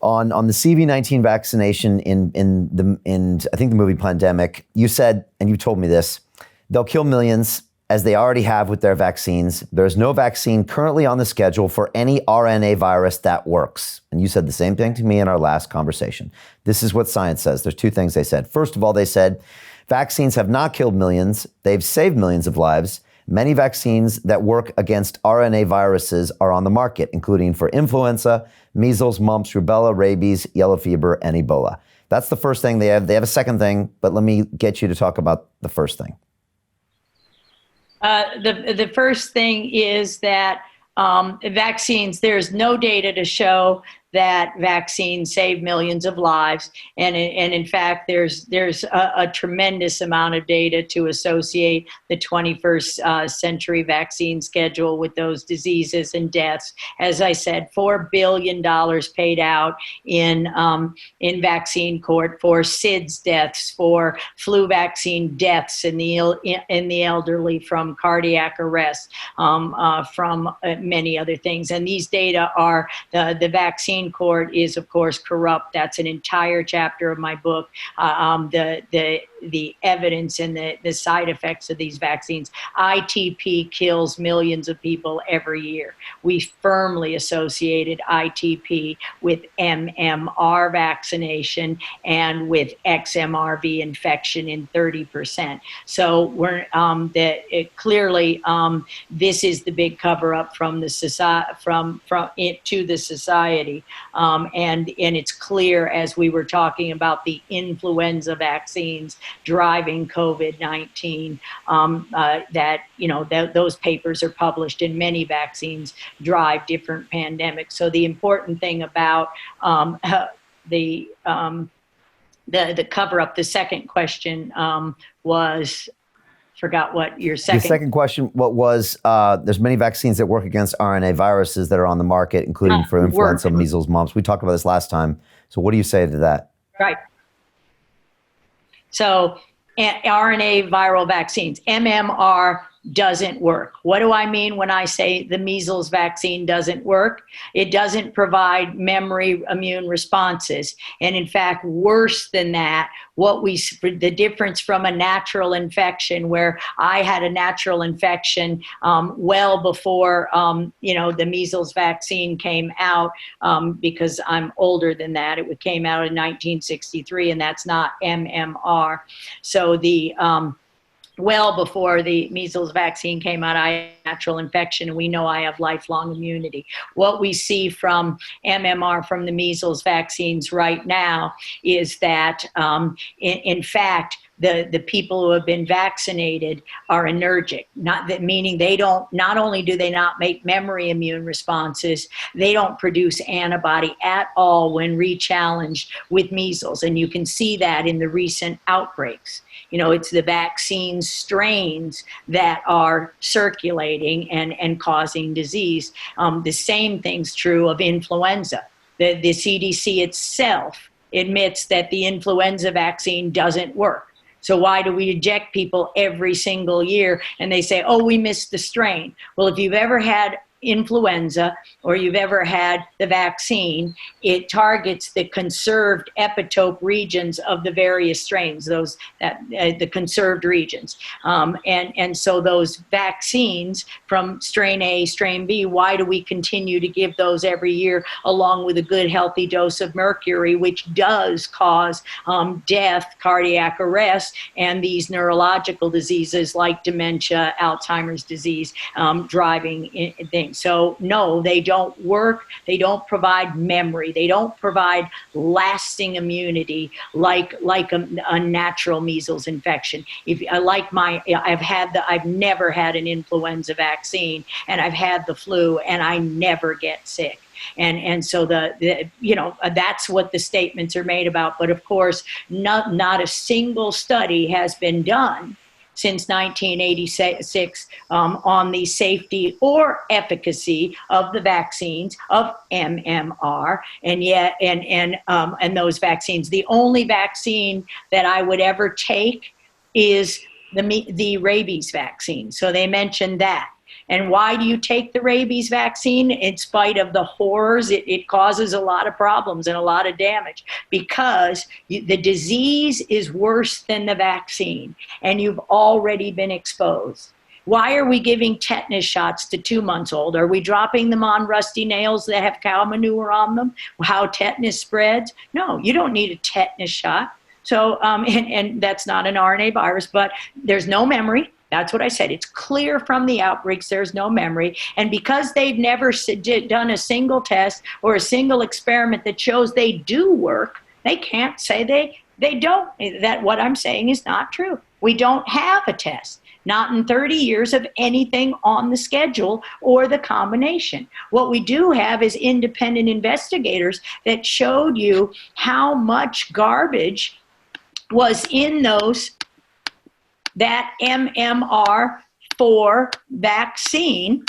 on the CV-19 vaccination in I think the movie Pandemic. You said, and you told me this, they'll kill millions as they already have with their vaccines. There's no vaccine currently on the schedule for any RNA virus that works. And you said the same thing to me in our last conversation. This is what science says. There's two things they said. First of all, they said vaccines have not killed millions. They've saved millions of lives. Many vaccines that work against RNA viruses are on the market, including for influenza, measles, mumps, rubella, rabies, yellow fever, and Ebola. That's the first thing they have. They have a second thing, but let me get you to talk about the first thing. The first thing is that vaccines, there's no data to show that vaccines save millions of lives. And in fact, there's a tremendous amount of data to associate the 21st century vaccine schedule with those diseases and deaths. As I said, $4 billion paid out in vaccine court for SIDS deaths, for flu vaccine deaths in the elderly from cardiac arrest, from many other things. And these data are, the vaccine court is, of course, corrupt. That's an entire chapter of my book, the evidence and the side effects of these vaccines. ITP kills millions of people every year. We firmly associated ITP with MMR vaccination and with XMRV infection in 30%. So we're clearly this is the big cover up from the society, from it to the society, and it's clear, as we were talking about the influenza vaccines driving COVID-19, that those papers are published, and many vaccines drive different pandemics. So the important thing about the cover up, the second question was, forgot what your second. The second question, what was, there's many vaccines that work against RNA viruses that are on the market, including for influenza, measles, mumps. We talked about this last time. So what do you say to that? Right. So RNA viral vaccines, MMR doesn't work. What do I mean when I say the measles vaccine doesn't work? It doesn't provide memory immune responses. And in fact, worse than that, the difference from a natural infection, where I had a natural infection well before the measles vaccine came out, because I'm older than that. It came out in 1963, and that's not MMR. So well before the measles vaccine came out, I had a natural infection, and we know I have lifelong immunity. What we see from MMR, from the measles vaccines right now, is that, in fact, the people who have been vaccinated are anergic, meaning not only do they not make memory immune responses, they don't produce antibody at all when re-challenged with measles. And you can see that in the recent outbreaks. It's the vaccine strains that are circulating and causing disease. The same thing's true of influenza. The CDC itself admits that the influenza vaccine doesn't work. So why do we eject people every single year? And they say, oh, we missed the strain. Well, if you've ever had influenza or you've ever had the vaccine, it targets the conserved epitope regions of the various strains, the conserved regions. And so those vaccines from strain A, strain B, why do we continue to give those every year along with a good healthy dose of mercury, which does cause death, cardiac arrest, and these neurological diseases like dementia, Alzheimer's disease, driving things. So no, they don't work. They don't provide memory. They don't provide lasting immunity like a natural measles infection. I've never had an influenza vaccine, and I've had the flu, and I never get sick. And so that's what the statements are made about. But of course, not a single study has been done since 1986 on the safety or efficacy of the vaccines of MMR, and those vaccines. The only vaccine that I would ever take is the rabies vaccine. So they mentioned that. And why do you take the rabies vaccine? In spite of the horrors, it causes a lot of problems and a lot of damage, because the disease is worse than the vaccine, and you've already been exposed. Why are we giving tetanus shots to 2 months old? Are we dropping them on rusty nails that have cow manure on them? How tetanus spreads? No, you don't need a tetanus shot. So, and that's not an RNA virus, but there's no memory. That's what I said. It's clear from the outbreaks there's no memory. And because they've never done a single test or a single experiment that shows they do work, they can't say they don't. That what I'm saying is not true. We don't have a test. Not in 30 years of anything on the schedule or the combination. What we do have is independent investigators that showed you how much garbage was in that MMR4 vaccine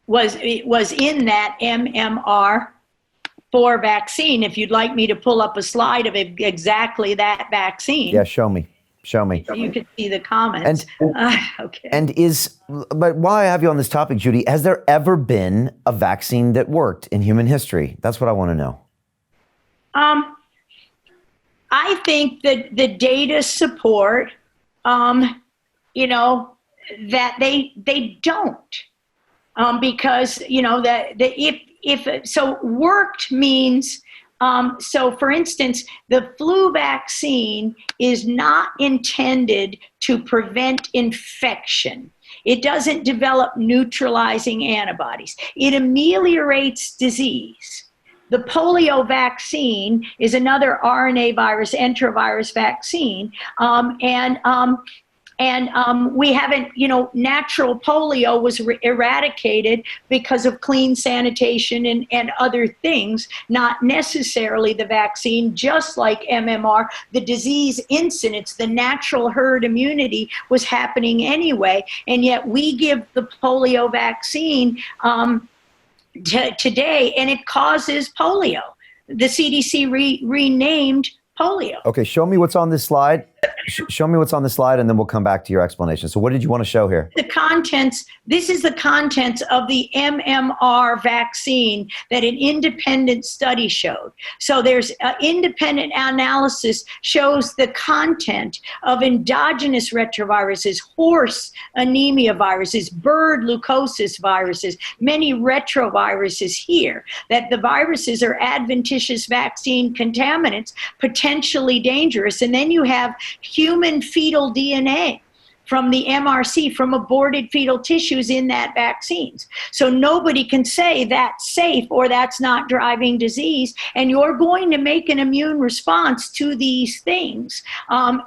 was in that MMR4 vaccine. If you'd like me to pull up a slide of exactly that vaccine. Yeah, show me. You can see the comments. Okay. But while I have you on this topic, Judy, has there ever been a vaccine that worked in human history? That's what I want to know. I think that the data support, that they don't, because that if so worked means. So, for instance, the flu vaccine is not intended to prevent infection. It doesn't develop neutralizing antibodies. It ameliorates disease. The polio vaccine is another RNA virus, enterovirus vaccine, and we haven't, natural polio was eradicated because of clean sanitation and other things, not necessarily the vaccine. Just like MMR, the disease incidence, the natural herd immunity was happening anyway, and yet we give the polio vaccine today, and it causes polio. The CDC renamed polio. Okay, show me what's on this slide. Show me what's on the slide, and then we'll come back to your explanation. So what did you want to show here? This is the contents of the MMR vaccine that an independent study showed. So there's independent analysis shows the content of endogenous retroviruses, horse anemia viruses, bird leukosis viruses, many retroviruses here, that the viruses are adventitious vaccine contaminants, potentially dangerous. And then you have human fetal DNA from the MRC, from aborted fetal tissues in that vaccines. So nobody can say that's safe or that's not driving disease, and you're going to make an immune response to these things. And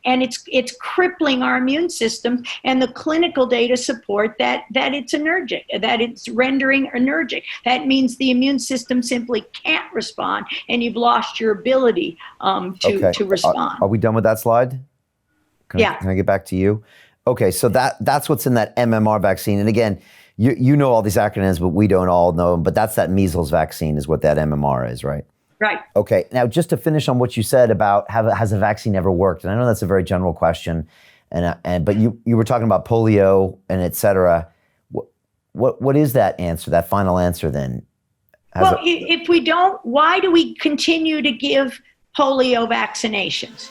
it's crippling our immune system, and the clinical data support that it's allergic, that it's rendering allergic. That means the immune system simply can't respond, and you've lost your ability to respond. Are we done with that slide? Can I get back to you? Okay, so that's what's in that MMR vaccine. And again, you know all these acronyms, but we don't all know them. But that's that measles vaccine is what that MMR is, right? Right. Okay. Now, just to finish on what you said about has a vaccine ever worked? And I know that's a very general question, but you were talking about polio and et cetera. What is that answer? That final answer then? If we don't, why do we continue to give polio vaccinations?